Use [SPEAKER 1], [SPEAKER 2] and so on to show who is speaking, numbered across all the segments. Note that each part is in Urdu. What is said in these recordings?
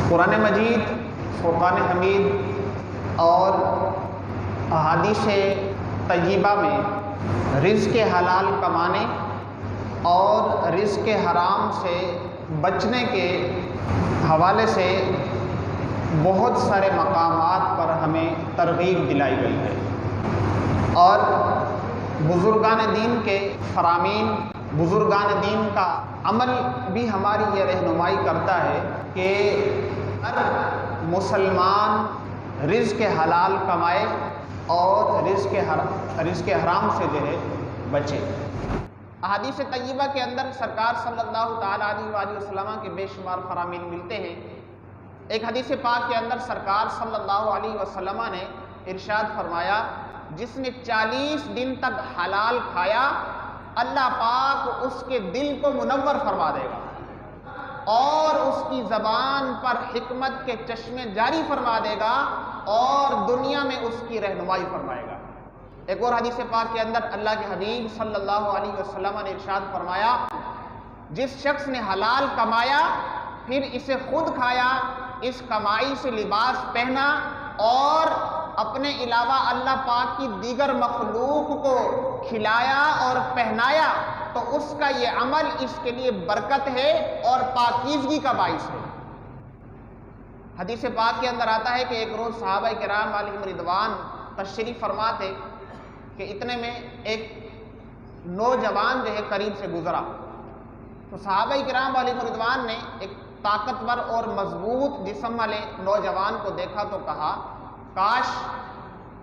[SPEAKER 1] قرآن مجید، فرقان حمید اور احادیث طیبہ میں رزق حلال کمانے اور رزق حرام سے بچنے کے حوالے سے بہت سارے مقامات پر ہمیں ترغیب دلائی گئی ہے، اور بزرگان دین کے فرامین، بزرگان دین کا عمل بھی ہماری یہ رہنمائی کرتا ہے کہ ہر مسلمان رزق حلال کمائے اور رزق حرام سے جو ہے بچے۔ احادیث طیبہ کے اندر سرکار صلی اللہ تعالیٰ علیہ وآلہ وسلم کے بے شمار فرامین ملتے ہیں۔ ایک حدیث پاک کے اندر سرکار صلی اللہ علیہ وسلم نے ارشاد فرمایا، جس نے 40 دن تک حلال کھایا اللہ پاک اس کے دل کو منور فرما دے گا اور اس کی زبان پر حکمت کے چشمے جاری فرما دے گا اور دنیا میں اس کی رہنمائی فرمائے گا۔ ایک اور حدیث پاک کے اندر اللہ کے حبیب صلی اللہ علیہ وسلم نے ارشاد فرمایا، جس شخص نے حلال کمایا پھر اسے خود کھایا، اس کمائی سے لباس پہنا اور اپنے علاوہ اللہ پاک کی دیگر مخلوق کو کھلایا اور پہنایا، تو اس کا یہ عمل اس کے لیے برکت ہے اور پاکیزگی کا باعث ہے۔ حدیث پاک کے اندر آتا ہے کہ ایک روز صحابہ کرام علیہم رضوان تشریف فرما تھے کہ اتنے میں ایک نوجوان جو ہے قریب سے گزرا، تو صحابہ کرام علیہم رضوان نے ایک طاقتور اور مضبوط جسم والے نوجوان کو دیکھا تو کہا، کاش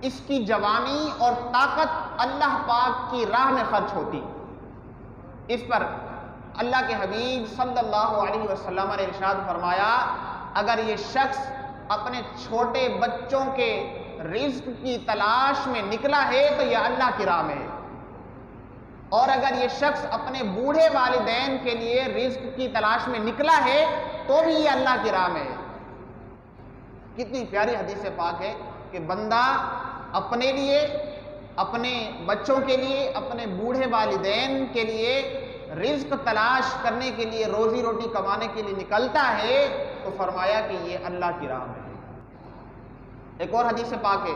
[SPEAKER 1] اس کی جوانی اور طاقت اللہ پاک کی راہ میں خرچ ہوتی۔ اس پر اللہ کے حبیب صلی اللہ علیہ وسلم نے ارشاد فرمایا، اگر یہ شخص اپنے چھوٹے بچوں کے رزق کی تلاش میں نکلا ہے تو یہ اللہ کی راہ میں ہے، اور اگر یہ شخص اپنے بوڑھے والدین کے لیے رزق کی تلاش میں نکلا ہے تو بھی یہ اللہ کی راہ میں ہے۔ کتنی پیاری حدیث پاک ہے کہ بندہ اپنے لیے، اپنے بچوں کے لیے، اپنے بوڑھے والدین کے لیے رزق تلاش کرنے کے لیے، روزی روٹی کمانے کے لیے نکلتا ہے تو فرمایا کہ یہ اللہ کی راہ میں ہے۔ ایک اور حدیث پاک ہے،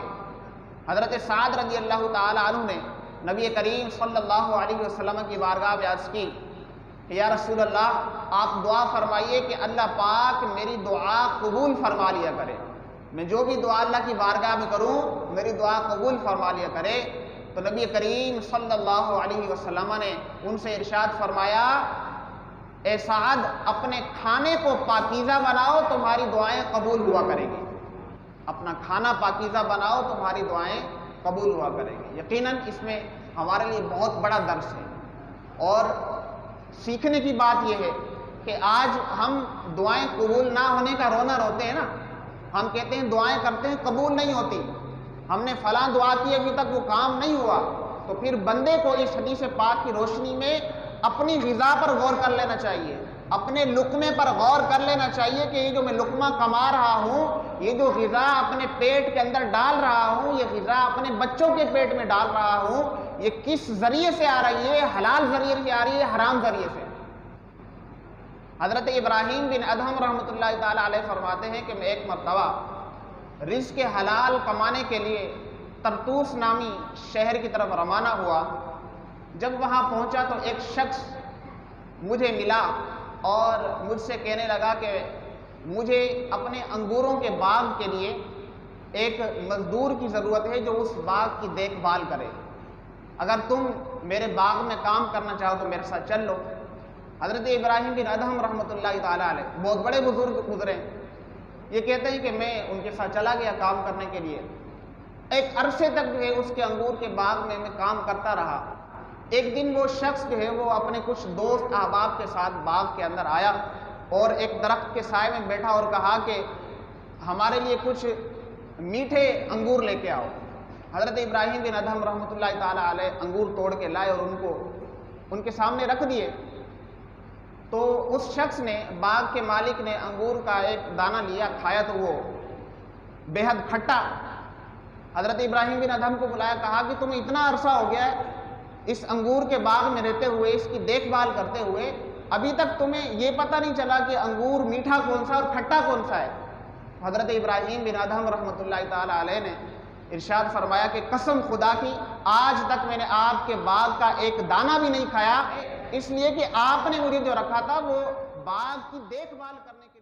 [SPEAKER 1] حضرت سعد رضی اللہ تعالی عنہ نے نبی کریم صلی اللہ علیہ وسلم کی بارگاہ میں عرض کی کہ یا رسول اللہ، آپ دعا فرمائیے کہ اللہ پاک میری دعا قبول فرما لیا کرے، میں جو بھی دعا اللہ کی بارگاہ میں کروں میری دعا قبول فرما لیا کرے۔ تو نبی کریم صلی اللہ علیہ وسلم نے ان سے ارشاد فرمایا، اے سعد، اپنے کھانے کو پاکیزہ بناؤ، تمہاری دعائیں قبول ہوا کریں گی۔ اپنا کھانا پاکیزہ بناؤ، تمہاری دعائیں قبول ہوا کریں گی۔ یقیناً اس میں ہمارے لیے بہت بڑا درس ہے، اور سیکھنے کی بات یہ ہے کہ آج ہم دعائیں قبول نہ ہونے کا رونا روتے ہیں نا، ہم کہتے ہیں دعائیں کرتے ہیں قبول نہیں ہوتی، ہم نے فلاں دعا کی ابھی تک وہ کام نہیں ہوا۔ تو پھر بندے کو اس حدیث پاک کی روشنی میں اپنی غذا پر غور کر لینا چاہیے، اپنے لقمے پر غور کر لینا چاہیے کہ یہ جو میں لقمہ کما رہا ہوں، یہ جو غذا اپنے پیٹ کے اندر ڈال رہا ہوں، یہ غذا اپنے بچوں کے پیٹ میں ڈال رہا ہوں، یہ کس ذریعے سے آ رہی ہے؟ حلال ذریعے سے آ رہی ہے، حرام ذریعے سے؟ حضرت ابراہیم بن ادہم رحمۃ اللہ تعالیٰ علیہ فرماتے ہیں کہ میں ایک مرتبہ رزق حلال کمانے کے لیے طرطوس نامی شہر کی طرف روانہ ہوا۔ جب وہاں پہنچا تو ایک شخص مجھے ملا اور مجھ سے کہنے لگا کہ مجھے اپنے انگوروں کے باغ کے لیے ایک مزدور کی ضرورت ہے جو اس باغ کی دیکھ بھال کرے، اگر تم میرے باغ میں کام کرنا چاہو تو میرے ساتھ چل لو۔ حضرت ابراہیم بن ادہم رحمۃ اللہ تعالیٰ علیہ بہت بڑے بزرگ گزرے، یہ کہتے ہیں کہ میں ان کے ساتھ چلا گیا کام کرنے کے لیے۔ ایک عرصے تک جو ہے اس کے انگور کے باغ میں کام کرتا رہا۔ ایک دن وہ شخص جو ہے وہ اپنے کچھ دوست احباب کے ساتھ باغ کے اندر آیا اور ایک درخت کے سائے میں بیٹھا اور کہا کہ ہمارے لیے کچھ میٹھے انگور لے کے آؤ۔ حضرت ابراہیم بن ادہم رحمۃ اللہ تعالیٰ علیہ انگور توڑ کے لائے اور ان کو ان کے سامنے رکھ دیے۔ تو اس شخص نے، باغ کے مالک نے انگور کا ایک دانہ لیا، کھایا تو وہ بے حد کھٹا۔ حضرت ابراہیم بن ادہم کو بلایا، کہا کہ تمہیں اتنا عرصہ ہو گیا ہے اس انگور کے باغ میں رہتے ہوئے، اس کی دیکھ بھال کرتے ہوئے، ابھی تک تمہیں یہ پتہ نہیں چلا کہ انگور میٹھا کون سا اور کھٹا کون سا ہے؟ حضرت ابراہیم بن ادہم رحمۃ اللہ تعالی علیہ نے ارشاد فرمایا کہ قسم خدا کی آج تک میں نے آپ کے باغ کا ایک دانہ بھی نہیں کھایا، اس لیے کہ آپ نے مجھے جو رکھا تھا وہ باغ کی دیکھ بھال کرنے کے لیے